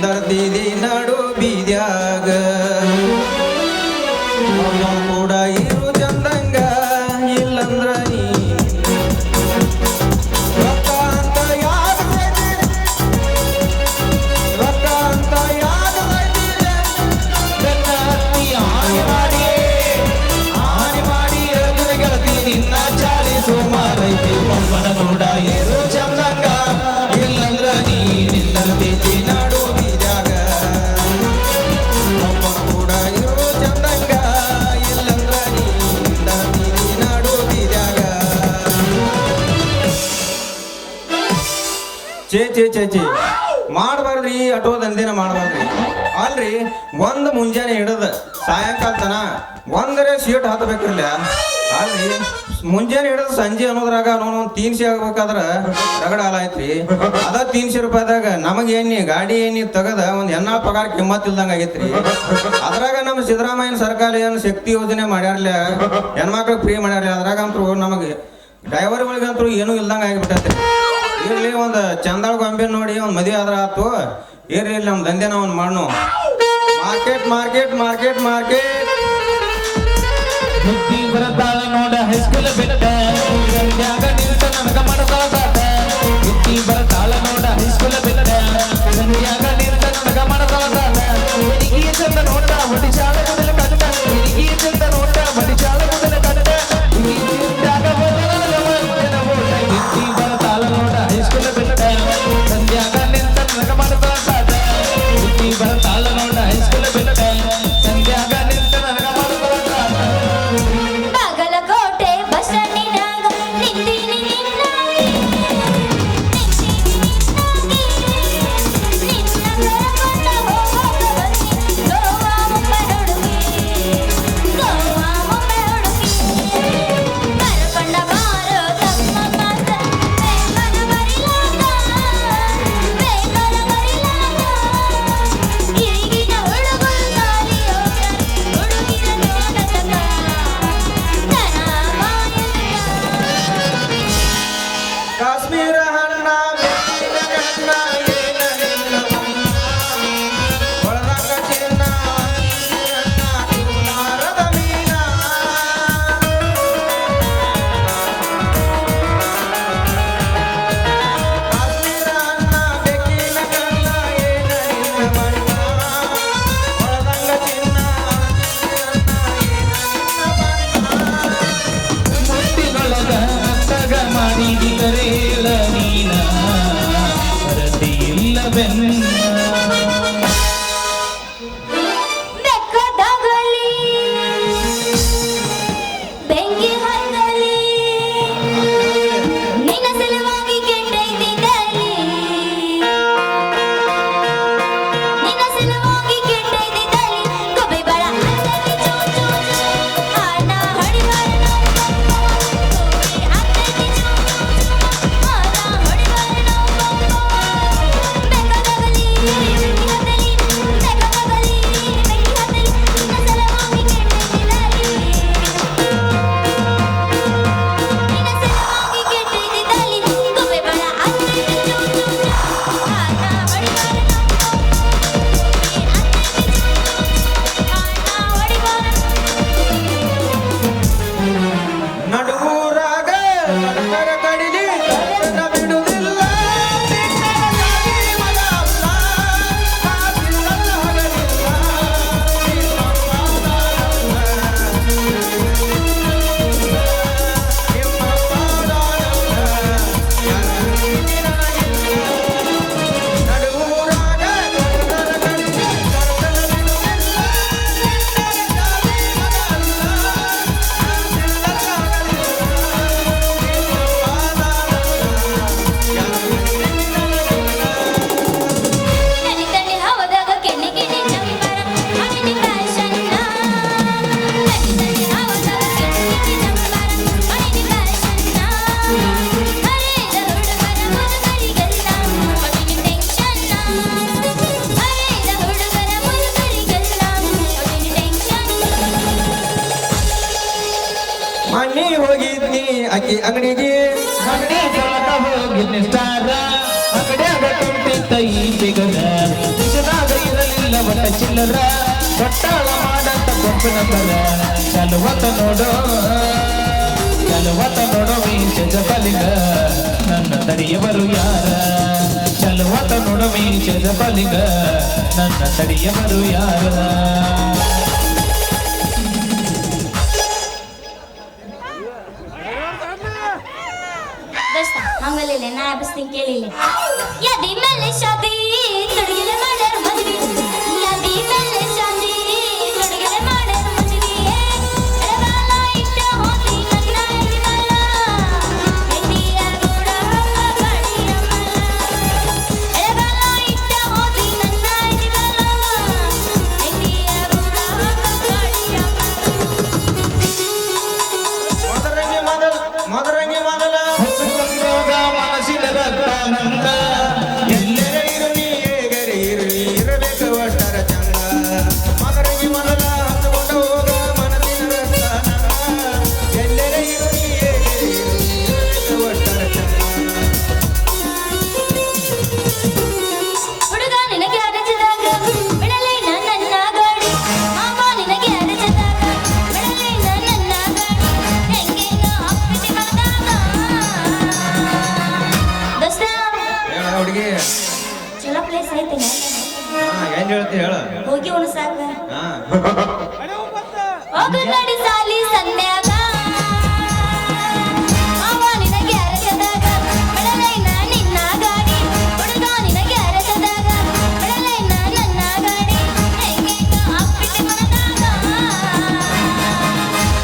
ನಿಂದರ್ತಿದಿ ನಡು ಬೀದ್ಯಾಗ ಕೂಡ ಇರು ಚಂದಂಗ ಇಲ್ಲಂದ್ರ ನೀ ರೊಕ್ಕ ಅಂತ ಯಾಕ ನನ್ನ ಹತ್ತಿ ಹಾನಿ ಮಾಡಿ ಎದುರ ಗೆಳತಿ ನಿನ್ನ ಚಾಳಿ ಸೋಮಾರೈತಿ ಒಮ್ಮನ ಕೂಡ ಇರು ಚಂದಂಗ ಇಲ್ಲಂದ್ರ ನೀ ನಿಲ್ಲರ್ತಿದ್ದಿ ನಾಡು ಬೀದ್ಯಾಗ ಒಬ್ಬ ಕೂಡ ಇರು ಚಂದಂಗ ಇಲ್ಲಂದ್ರ ನೀ ನಿಂದರ್ತಿದಿ ನಾಡು ಬೀದ್ಯಾಗ ಚೇ ಮಾಡಬಾರ್ದ್ರಿ ಆಟೋ ದಂಧೆನ ಮಾಡಬಾರ್ದ್ರಿ ಅಲ್ರಿ ಒಂದು ಮುಂಜಾನೆ ಹಿಡದ ಸಾಯಂಕಾಲ ತನ ಒಂದರೆ ಸೀಟ್ ಹತ್ತಬೇಕಿರ್ಲ ಅಲ್ರಿ ಮುಂಜಾನೆ ಹಿಡಿದು ಸಂಜೆ ಅನ್ನೋದ್ರಾಗ ಅವನು ತೀನ್ಸಿ ಆಗ್ಬೇಕಾದ್ರ ರಗಡ ಹಾಲ ಐತ್ರಿ ಅದ 300 ರೂಪಾಯಿದಾಗ ನಮಗೆ ಎಣ್ಣಿ ಗಾಡಿ ಎಣ್ಣಿ ತೆಗದ ಒಂದು ಹೆಣ್ಣಾಳ ಪಗಾರ ಕಿಮ್ಮತ್ ಇಲ್ದಂಗ ಆಗೈತ್ರಿ ಅದ್ರಾಗ ನಮ್ಮ ಸಿದ್ದರಾಮಯ್ಯನ ಸರ್ಕಾರ ಏನು ಶಕ್ತಿ ಯೋಜನೆ ಮಾಡ್ಯಾರ್ಲ ಹೆಣ್ಮಕ್ಳಿಗೆ ಫ್ರೀ ಮಾಡ್ಯಾರ್ಲಿ ಅದ್ರಾಗ ಅಂತೂ ನಮಗೆ ಡ್ರೈವರ್ಗಳಿಗಂತೂ ಏನೂ ಇಲ್ದಂಗ ಆಗಿಬಿಟ್ಟೈತಿ ಇರ್ಲಿ ಒಂದು ಚಂದಾಳ ಗೊಂಬೆ ನೋಡಿ ಒಂದು ಮದುವೆ ಆದ್ರ ಆತು ಇರ್ಲಿ ನಮ್ಮ ದಂಧೆನ ಒಂದು ಮಾಡ್ನು ಮಾರ್ಕೆಟ್ ಮಾರ್ಕೆಟ್ ಮಾರ್ಕೆಟ್ ಮಾರ್ಕೆಟ್ ಬುದ್ಧಿ ಬರತಾಳ ನೋಡ ಹೈಸ್ಕೂಲ್ ಬಿಟ್ಟ ಸಂಧ್ಯಾಗ ನಿಲ್ತ ನನಗ ಮಾಡತಾಳ ಸಾಟ ಬುದ್ಧಿ ಬರತಾಳ ನೋಡ ಹೈಸ್ಕೂಲ್ ಬಿಟ್ಟ ಸಂಧ್ಯಾಗ ನಿಲ್ತ ನನಗ ಮಾಡತಾಳ ಸಾಟ ಹುಡುಗಿ ಚಂದ ನೋಡ ಹೊಡಿಚಾಳ ಮೊದಲ ಕನ್ನಡ ಹುಡುಗಿ ಚಂದ ನೋಡ ಹೊಡಿಚಾಳ ಮೊದಲ ಕನ್ನಡ ಹುಡುಗಿ ಚಿಂತಾಗ ಬುದ್ಧಿ ಬರತಾಳ ನೋಡ ಹೈಸ್ಕೂಲ್ ಬಿಟ್ಟ ಸಂಧ್ಯಾಗ ನಿಲ್ತ ನನಗ ಮಾಡತಾಳ ಸಾಟ ಬುದ್ಧಿ ಬರತಾಳ ನೋಡ ಹೈಸ್ಕೂಲ್ ಬಿಟ್ಟ ಸಂಧ್ಯಾಗ ನಿಲ್ತ ನನಗ ಮಾಡತಾಳ ಸಾಟ ಬಾಗಲಕೋಟೆ ಬಸ್ ಸ್ಟ್ಯಾಂಡಿನಾಗ ನಿಂತೀನಿ ನಿನ್ನಾಗಿ ನಿನ್ನ ಕರಕೊಂಡ ಹೋಗೋದು ಬನ್ನಿ ಗೋವಾ ಮುಂಬೈ ಹುಡುಗಿ ಕರಕೊಂಡ ಬಾರೋ ತಮ್ಮ ಮಾತ ಬೇಗನ ಮರಿಲಾಗ ಈಗಿನ ಹುಡುಗರು ಗಾಳಿ ಹುಡುಗಿರ ನೋಡತಕ ಕಾಶ್ಮೀರ ಹಣ್ಣ ಬೆಕ್ಕಿನ ಕಣ್ಣ ಏನ ನಿನ್ನ ಬಣ್ಣ ಒಳದಾಗ ಚಿನ್ನ ಹಣ್ಣ ಕುಮಾರದ ಮೀನ ಕಾಶ್ಮೀರ ಹಣ್ಣ ಬೆಕ್ಕಿನ ಕಣ್ಣ ಏನ ನಿನ್ನ ಬಣ್ಣ ಒಳದಾಗ ಚಿನ್ನ ಹಣ್ಣ ಏನ ನಿನ್ನ ಬಣ್ಣ ಮುತ್ತಿನೊಳಗ ತಗ ಮಾಡಿದಿರೇಳ ನೀನ ವರದಿ ಇಲ್ಲವೆನ್ನ ಬೆಕ್ಕದಾಗಲಿ ಬೆಂಕಿ ಹತ್ತಲಿ ನಿನ್ನ ಸಲುವಾಗಿ ಕೆಟ್ಟೈದಿದ್ದಲ್ಲಿ ನಿನ್ನ ಸಲುವಾಗಿ ಕೆಟ್ಟೈದಿದ್ದಲ್ಲಿ ಕೊಬ್ಬೆ ಬಳ ಹತ್ತಲಿ ಚೂ ಚೂ ಚೂ ಆಟ ಹೊಡಿಬಾರ ಹತ್ತಲಿ ಚೂ ಆಟ ಹೊಡಿಬಾರ ಬೆಕ್ಕದಾಗಲಿ ಬೆಂಕಿ ಹತ್ತಲಿ ಬೆಕ್ಕದಾಗಲಿ ಬೆಂಕಿ ಹತ್ತಲಿ ನಿನ್ನ ಸಲುವಾಗಿ ಕೆಟ್ಟೈದಿದ್ದಲ್ಲಿ ನಿನ್ನ ಸಲುವಾಗಿ ಕೆಟ್ಟೈದಿದ್ದಲ್ಲಿ ಕೊಬ್ಬೆ ಬಳ ಹತ್ತಲಿ ಚೂ ಚೂ ಚೂ ಆಟ ಹೊಡಿಬಾರ ನಡುವೂರಾಗ ನಡುಕರ ಕಡಿಲಿ ಕರ್ತನ ಬಿಡುವುದಿಲ್ಲ ನಿನ್ನರ ಜಾತಿ ಮತ ಅಲ್ಲ, ಕಾಸಿಲ್ಲದ ಹಗಲಿಲ್ಲ, ನಿಮ್ಮ ಪಾದಾನಂದ, ನಿಮ್ಮ ಪಾದಾನಂದ, ಯಾರಿಗೂ ನನಗಿಲ್ಲ. ನಡುವೂರಾಗ ಕರ್ತನ ಕಡಿಲಿ ಕರ್ತನ ಬಿಡುವುದಿಲ್ಲ ನಿನ್ನರ ಜಾತಿ ಮತ ಅಲ್ಲ, ಕಾಸಿಲ್ಲದ ತನಿ ತನಿ ಹವದಾಗ ಕೆನ್ನಿ ಕಿನಿ ಚಂಬರ ಮಣಿನಿ ಫ್ಯಾಷನ್ ತನಿ ತನಿ ಹವದಾಗ ಕೆನ್ನಿ ಕಿನಿ ಚಂಬರ ಮಣಿನಿ ಫ್ಯಾಷನ್ ಹರೇದ ಹುಡುಗರ ಮುದುಕರಿಗೆಲ್ಲ ಮಣಿನಿ ಟೆನ್ಷನ್ ಹರೇದ ಹುಡುಗರ ಮುದುಕರಿಗೆಲ್ಲ ಮಣಿನಿ ಟೆನ್ಷನ್ ಮಣ್ಣಿ ಹೋಗಿದ್ನಿ ಅಕ್ಕಿ ಅಂಗಡಿಗೆ ಅಂಗಡಿ ಒಳಗ ಹೋಗಿದ್ನಿ ಸ್ಟಾರ ಅಂಗಡಿಯಾಗ ತುಂಬಿತ್ತ ಈ ಬಿಗದ ಒಟ್ಟ ಚಿಲ್ಲರ ತೊಟ್ಟಾಳ ಮಾಡಂತ ಕೊಪ್ಪಿನ ಕರ ಚಲುವತ ನೋಡೋ ಮೀಸದ ಬಲಿಗ ನನ್ನ ತಡೆಯವರು ಯಾರ ಚಲುವತ ನೋಡೋ ಮೀಸದ ಬಲಿಗ ನನ್ನ ತಡೆಯವರು ಯಾರ ದೋಸ್ತ ಹಂಗಲಿಲ್ಲ ನಾ ಬಸ್ತೀನಿ ಕೇಳಿಲ್ಲ ಯದಿ ಮೇಲೆ ಶಾದಿ ತೊಡಗಿಲೆ ಮಾಡ್ಯಾರ ಮದ್ವಿ ಯದಿ ಮೇಲೆ ಶಾದಿ ತೊಡಗಿಲೆ ಮಾಡ್ಯಾರ ಮದ್ವಿ ಎಡಗಾಲ ಇಟ್ಟ ಹೋಗಿ ನನ್ನ ಎದಿಗಾಲ ಹೆಂಡಿಯ ಗೂಡ ಗಾಡಿಯ ಮಲ್ಲ ಎಡಗಾಲ ಇಟ್ಟ ಹೋಗಿ ನನ್ನ ಎದಿಗಾಲ ಹೆಂಡಿಯ ಗೂಡ ಗಾಡಿಯ ಮದರಂಗಿ ಮೊದಲ ಮನಸ್ಸಿನ ರಕ್ತಾನಂದ ಎಲ್ಲರ ಇರಲಿ ಹೇಗರೆ ಇರಲಿ ಇರಬೇಕು ಒಟ್ಟರ ಚಂದ ಮದರಂಗಿ ಮೊದಲ ಹತ್ತುಕೊಂಡ ಹೋಗ ಮನಸ್ಸಿನ ರಕ್ತಾನಂದ ಎಲ್ಲರ ಇರಲಿ ಹೇಗರೆ ಇರಲಿ ಇರಬೇಕು ಒಟ್ಟರ ಚಂದ ಹುಡುಗ ನಿನಗೆ ಅರಚದಾಗ ಬಿಡಲೇ ನನ್ನ ಗಾಡಿ ಮಾವ ನಿನಗೆ ಅರಚದಾಗ ಬಿಡಲೇ ನನ್ನ ಗಾಡಿ ಹೆಂಗೇನೋ ಅಪ್ಪಿಸಿ ಬಂದಾಗ ದೋಸ್ತ ಹೇಳ ಹುಡುಗಿ ಚಲೋ ಪ್ಲೇಸ್ ಐತಿ ಏನ್ ಹೇಳ್ತಿ ಹೇಳ ಹೋಗಿ ಉಣಸಾಕ ಹಾ ಹೋಗು ನಡಿ ಸಾಲಿ ಸಂಧ್ಯಾಗ ಮಾವ ನಿನಗೆ ಅರಚದಾಗ ಬಿಡಲೇ ನಿನ್ನ ಗಾಡಿ ಹುಡುಗ ನಿನಗೆ ಅರಚದಾಗ ಬಿಡಲೇ ನನ್ನ ಗಾಡಿ ಹೆಂಗೇನೋ ಅಪ್ಪಿಸಿ ಬಂದಾಗ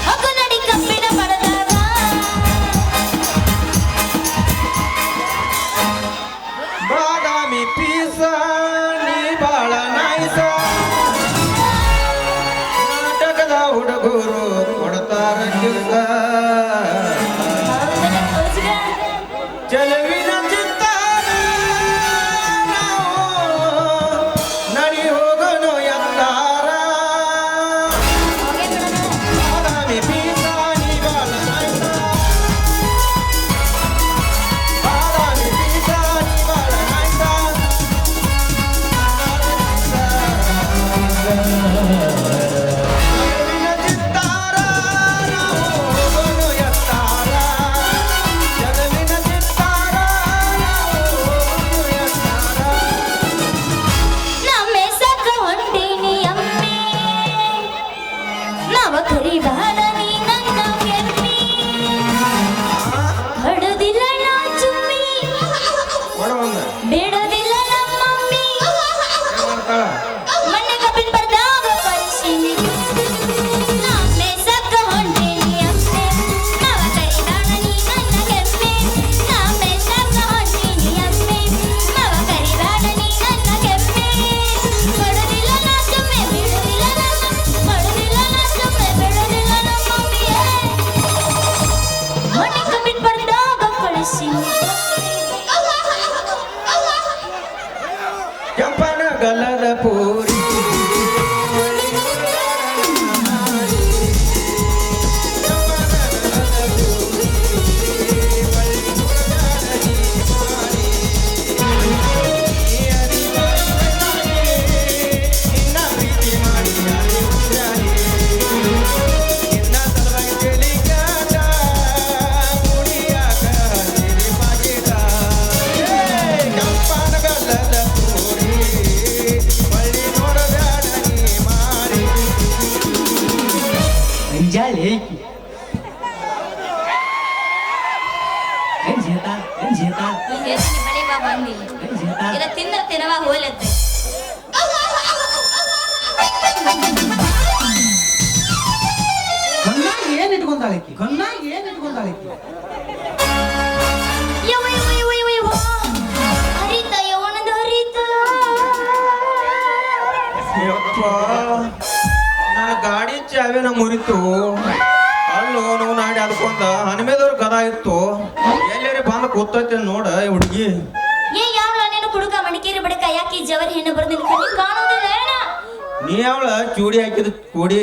ಹೋಗು ನಡಿ ಕಬ್ಬಿಣ ಪಡೆದಾಗ ಬಾದಾಮಿ ಪೀಸ ನೀ ಬಾಳ ನಾಯ್ಸ ನಾಟಕದ ಹುಡುಗರು ಕೊಡ್ತಾರ ಕಿಲ್ಸ ಚೆಲುವಿನ ಚಿತ್ತಾರ ನಾವು ನಡಿ ಹೋಗೋನು ಎತ್ತಾರ ಬಾದಾಮಿ ಪೀಸ ನೀ ಬಾಳ ನಾಯ್ಸ ಬಾದಾಮಿ ಪೀಸ ನೀ ಬಾಳ ನಾಯ್ಸ ಚೆಲುವಿನ ಚಿತ್ತಾರ ನಾವು ಹೋಗೋನು ಎತ್ತಾರ ಚೆಲುವಿನ ಚಿತ್ತಾರ ನಾವು ಹೋಗೋನು ಎತ್ತಾರ ನಮ್ಮೆ ಸಾಕ ಹೊಂಟೀನಿ ಅಮ್ಮೆ ನವ ಕರಿಬಾರ ನೀ ನನ್ನ ಕೆಮ್ಮಿ ಹೊಡದಿಲ್ಲ ನಾ ಚುಮ್ಮಿ ಕೊಡವಂದ ಬಿಡೋದಿಲ್ಲ ನಮ್ಮಮ್ಮಿ ಮಾಡ್ತಾಳ ಮಣ್ಣೆ ಕಬ್ಬಿನ ಬರ್ದಾಗ ಪರಿಶೀಲಿ ನಮ್ಮೆ ಸಾಕ ಹೊಂಟೀನಿ ಅಮ್ಮೆ ನವ ಕರಿಬಾರ ನೀ ನನ್ನ ಕೆಮ್ಮಿ ನಮ್ಮೆ ಸಾಕ ಹೊಂಟೀನಿ ಅಮ್ಮೆ ನವ ಕರಿಬಾರ ನೀ ನನ್ನ ಕೆಮ್ಮಿ ಹೊಡದಿಲ್ಲ ನಾ ಚುಮ್ಮೆ ಬಿಡೋದಿಲ್ಲ ಹೊಡದಿಲ್ಲ ನಾ ಚುಮ್ಮೆ ಬಿಡೋದಿಲ್ಲ ನಮ್ಮಮ್ಮಿಯೇ ಮಣ್ಣೆ ಕಬ್ಬಿನ ಬರ್ದಾಗ ಪರಿಶೀಲಿ ಕೆಂಪನ ಗಲ್ಲದ ಪೂರಿ ಅಂಜಾಳಿ ಏನ್ ಜೇತ ಬಳಿ ಬಾ ಬಂದಿಲ್ಲ ಇಲ್ಲ ತಿಂದ್ರ ತಿನ್ನವ ಹೋಲತ್ತೆ ಕಣ್ಣಾಗ ಏನ್ ಇಟ್ಕೊಂಡಾಳಿಕ್ಕಿ ಯವ್ವ ಯವ್ವ ಯವ್ವ ಯವ್ವ ಯವ್ವ ಹರಿತ ಯವನದ ಹರಿತ ಯಪ್ಪ ನನ್ನ ಗಾಡಿ ಚಾವಿನ ಮುರಿತು ಅಲ್ಲೋ ನಾವು ನಾಡಿ ಅದಕ್ಕೊಂದ ಹನುಮೇದವ್ರ ಗದ ಇತ್ತು ಎಲ್ಲೇರಿ ಬಂದು ಕೂತೈತೆ ನೋಡ ಈ ಹುಡುಗಿ ಏ ಯಾವಳ ನೀನು ಕುಡುಕ ಮಡಿಕೇರಿ ಬಡಕ ಯಾಕೆ ಜವರಿ ಹೆಣ್ಣು ಬರ್ದಿನ ಕಣ್ಣಿ ಕಾಣೋದಿಲ್ಲ ಏನ ನೀ ಅವಳ ಚೂಡಿ ಹಾಕಿದ ಕೂಡಿ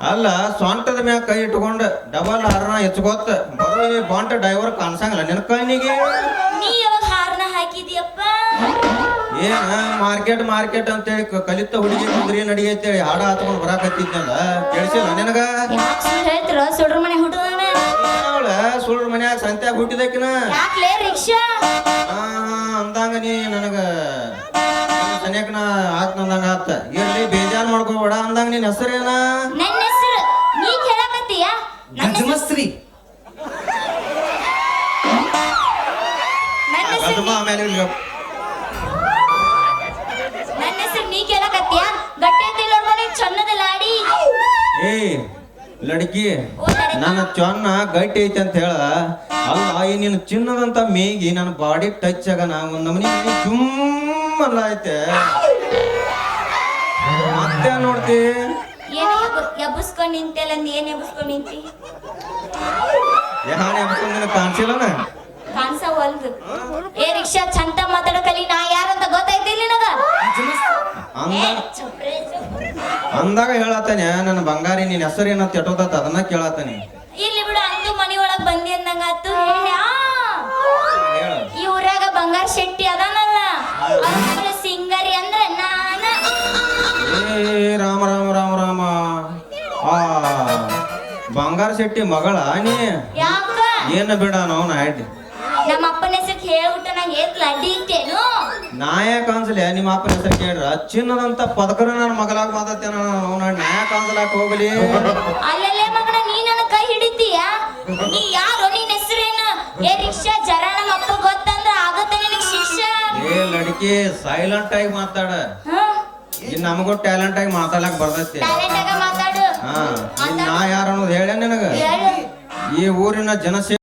ಅಲ್ಲ ಸ್ವಂಟದ ಮ್ಯಾಗ ಕೈ ಇಟ್ಕೊಂಡು ಡಬಲ್ ಹಾರನ ಎಚ್ಕೋತ ಬರೋ ಈ ಬಾಂಟ ಡ್ರೈವರ್ ಕಾಣಿಸಂಗಿಲ್ಲ ನಿನ್ನ ಕಣ್ಣಿಗೆ ನೀ ಯಾವಾಗ ಹಾರನ ಹಾಕಿದ್ಯಪ್ಪ ಏನ ಮಾರ್ಕೆಟ್ ಅಂತೇಳಿ ಕಲಿತ ಹುಡುಗಿ ಕುಂದ್ರಿ ನಡಿ ಅಂತೇಳಿ ಹಾಡ ಹತ್ಕೊಂಡ್ ಬರಾಕತ್ತಿದ್ನಲ್ಲ ಕೇಳಿಸಿಲ್ಲ ನಿನಗ ಯಾಕೆ ಸುಳ್ಳು ಹೇಳ್ತಿರೋ ಸುಡ್ರ ಮನೆ ಹುಡುಗನ ಅವಳ ಸುಳ್ಳ ಮನ್ಯಾಗ ಸಂತ್ಯಾಗ ಹುಟ್ಟಿದಕಿನ ಯಾಕ್ಲೇ ರಿಕ್ಷಾ ಅಂದಂಗ ನೀ ನನಗ ಸನ್ಯಾಕನ ಆತ್ನಂದಂಗ ಆತ ಇರ್ಲಿ ಬೇಜಾರ್ ಮಾಡ್ಕೋಬೇಡ ಅಂದಂಗ ನಿನ್ ಹೆಸರೇನ ನನ್ನ ಹೆಸರು ನೀ ಕೇಳಕತ್ತೀಯ ನನ್ನ ಹೆಸರು ಗಜಮಸ್ತ್ರಿ ಆಮೇಲೆ ನನ್ನ ಹೆಸರು ನೀ ಕೇಳಕತ್ತೀಯ ಗಟ್ಟಿ ಐತಿಲ್ಲ ಮನೆ ಚನ್ನದ ಲಾಡಿ ಏ ಲಡ್ಕಿ ಓ ಲಡ್ಕಿ. ನನ್ನ ಚೊನ್ನ ಗಟ್ಟಿ ಐತಿ ಅಂತ ಹೇಳ ಅಲ್ಲ ಈ ನೀನು ಚಿನ್ನದಂತ ಮೇಗಿ ನನ್ನ ಬಾಡಿ ಟಚ್ ಆಗನ ಒಂದ್ ನಮನಿ ಜುಮ್ಮಲ್ಲ ಐತೆ ಮತ್ತೆ ನೋಡ್ತಿ ಏನು ಎಬ್ಬಸ್ಕೊಂಡ್ ನಿಂತೆಲ್ಲ ಏನ್ ಎಬ್ಬಸ್ಕೊಂಡ್ ನಿಂತಿ ಯಾಣ ಎಬ್ಕೊಂಡ್ ಕಾಣಿಸಿಲ್ಲನ ಕಾಣ್ಸವಲ್ದು ಏ ರಿಕ್ಷಾ ಚಂದ ಮಾತಾಡಕಲಿ ನಾ ಯಾರಂತ ಗೊತ್ತೈತಿಲ್ಲ ನಿನಗ ಅಂದ ಏ, ಚುಪ್ರೆ, ಚುಪ್ರೆ. ಅಂದಾಗ ಹೇಳತ್ತಾನೆ ನನ್ನ ಬಂಗಾರಿ ನಿನ್ ಹೆಸರು ಏನಂತ ಎಟ್ಟೋದತ್ತ ಅದನ್ನ ಕೇಳತ್ತಾನೆ ಇಲ್ಲಿ ಬಿಡು ಅಂದು ಮನಿ ಒಳಗ್ ಬಂದಿ ಅಂದಂಗ ಆತು ಹೇಳಿ ಹೇಳ ಈ ಊರಾಗ ಬಂಗಾರ ಶೆಟ್ಟಿ ಅದಾನಲ್ಲ ಅವ್ರ ಸಿಂಗರಿ ಅಂದ್ರ ನಾನ ಏ ರಾಮ ರಾಮ ರಾಮ ರಾಮ ಆ ಬಂಗಾರ ಶೆಟ್ಟಿ ಮಗಳ ನೀ ಯಾಕ ಏನ ಬಿಡ ನಾವು ನಾಯ್ಡಿ ನಮ್ಮ ಅಪ್ಪನ ಹೆಸರು ಹೇಳ್ಬಿಟ್ಟ ನಂಗೆ ಏತ್ ಅಡ್ಡಿ ಇತ್ತೇನು ನಾಯಕ ಅನ್ಸಲಿ ನಿಮ್ಮ ಅಪ್ಪನ ಹೆಸರು ಕೇಳ್ರ ಚಿನ್ನದಂತ ಪದಕರ ನನ್ನ ಮಗಲಾಗ ಮಾತಾಡ್ತೇನ ನಾಯಕ ಅನ್ಸಲಾಕ ಹೋಗಲಿ ಅಲ್ಲಲ್ಲೇ ಮಗನ ನೀ ನನ್ನ ಕೈ ಹಿಡಿತೀಯ ನೀ ಯಾರು ನಿನ್ ಹೆಸರೇನು ಏ ರಿಕ್ಷಾ ಜರ ನಮ್ಮ ಅಪ್ಪ ಗೊತ್ತಂದ್ರ ಆಗತ್ತೆ ನಿನಗೆ ಶಿಕ್ಷೆ ಏ ಲಡ್ಕಿ ಸೈಲೆಂಟ್ ಆಗಿ ಮಾತಾಡ ಹಾ ಇನ್ ನಮಗೂ ಟ್ಯಾಲೆಂಟ್ ಆಗಿ ಮಾತಾಡಕ್ ಬರ್ತೈತಿ ಟ್ಯಾಲೆಂಟ್ ಆಗ ಮಾತಾಡು ಹಾ ಇನ್ ನಾ ಯಾರು ಅನ್ನೋದು ಹೇಳ ನಿನಗ ಹೇಳು ಈ ಊರಿನ ಜನಸೇವೆ